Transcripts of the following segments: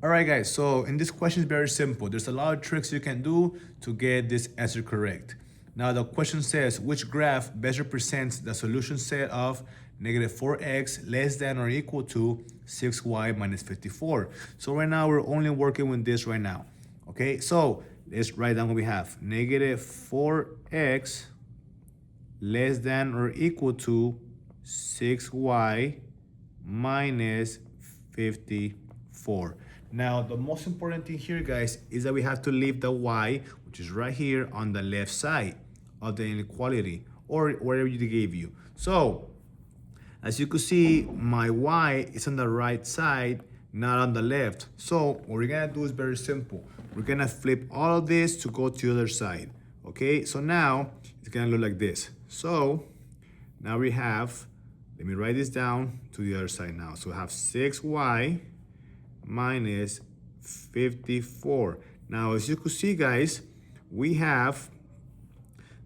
All right, guys, so in this question is very simple. There's a lot of tricks you can do to get this answer correct. Now the question says, which graph best represents the solution set of negative 4x less than or equal to 6y minus 54? So right now we're only working with this right now. Okay, so let's write down what we have. Negative 4x less than or equal to 6y minus 54. Now, the most important thing here, guys, is that we have to leave the y, which is right here on the left side of the inequality, or wherever they gave you. So, as you can see, my y is on the right side, not on the left. So, what we're gonna do is very simple. We're gonna flip all of this to go to the other side. Okay, so now it's gonna look like this. So, now we have, let me write this down to the other side now. So, we have 6y minus 54. Now, as you can see, guys, we have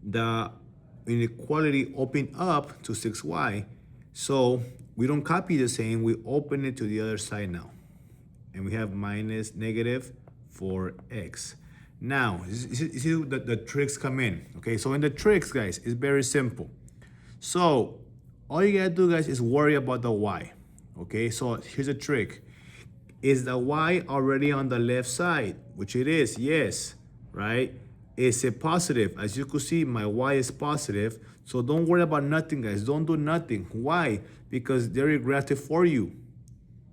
the inequality open up to 6y. So we don't copy the same, we open it to the other side now. And we have minus negative 4x. Now, you see the tricks come in. Okay, so in the tricks, guys, it's very simple. So all you gotta do, guys, is worry about the y. Okay, so here's a trick. Is the y already on the left side? Which it is, yes, right? Is it positive? As you can see, my y is positive. So don't worry about nothing, guys. Don't do nothing. Why? Because they graphed it for you.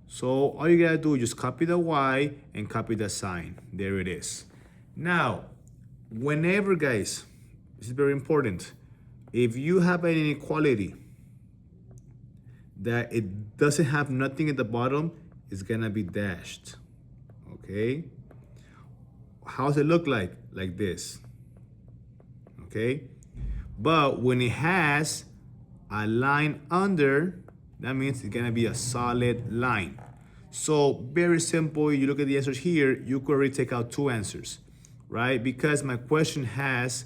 So all you gotta do is just copy the y and copy the sign. There it is. Now, whenever, guys, this is very important. If you have an inequality that it doesn't have nothing at the bottom, it's gonna be dashed, okay? How does it look like? Like this, okay? But when it has a line under, that means it's gonna be a solid line. So very simple, you look at the answers here, you could already take out two answers, right? Because my question has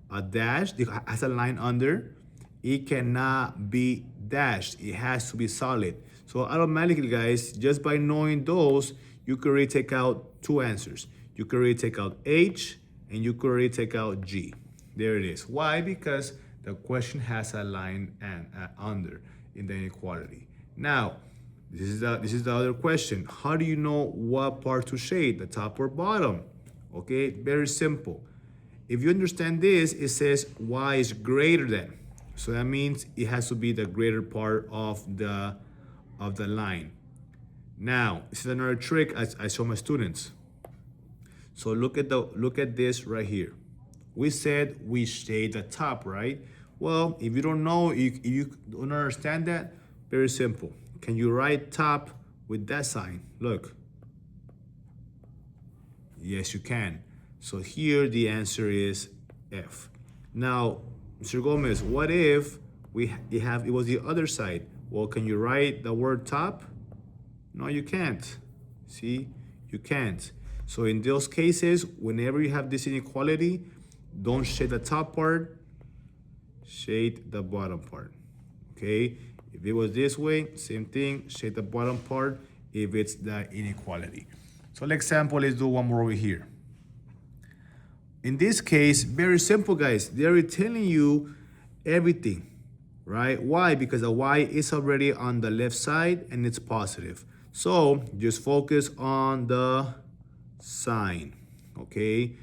a dash, it has a line under, it cannot be dashed, it has to be solid. So automatically, guys, just by knowing those, you could already take out two answers. You could already take out H and you could already take out G. There it is. Why? Because the question has a line and under in the inequality. Now, this is the other question. How do you know what part to shade, the top or bottom? Okay, very simple. If you understand this, it says y is greater than. So that means it has to be the greater part of the line. Now, this is another trick I show my students. So look at this right here. We said we shade the top, right? Well, if you don't know, if you don't understand that, very simple. Can you write top with that sign? Look. Yes, you can. So here the answer is F. Now, Mr. Gomez, what if it was the other side? Well, can you write the word top? No, you can't. See, you can't. So in those cases, whenever you have this inequality, don't shade the top part, shade the bottom part, okay? If it was this way, same thing, shade the bottom part if it's the inequality. So for example, let's do one more over here. In this case, very simple, guys. They're telling you everything, right? Why? Because the y is already on the left side and it's positive. So just focus on the sign, okay?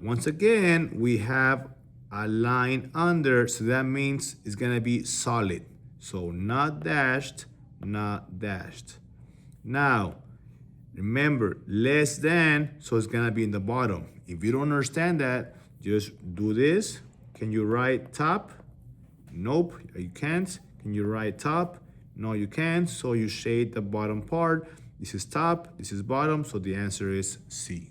Once again, we have a line under, so that means it's gonna be solid. So not dashed, not dashed. Now, remember, less than, so it's gonna be in the bottom. If you don't understand that, just do this. Can you write top? Nope, you can't. Can you write top? No, you can't. So you shade the bottom part. This is top, this is bottom, so the answer is C.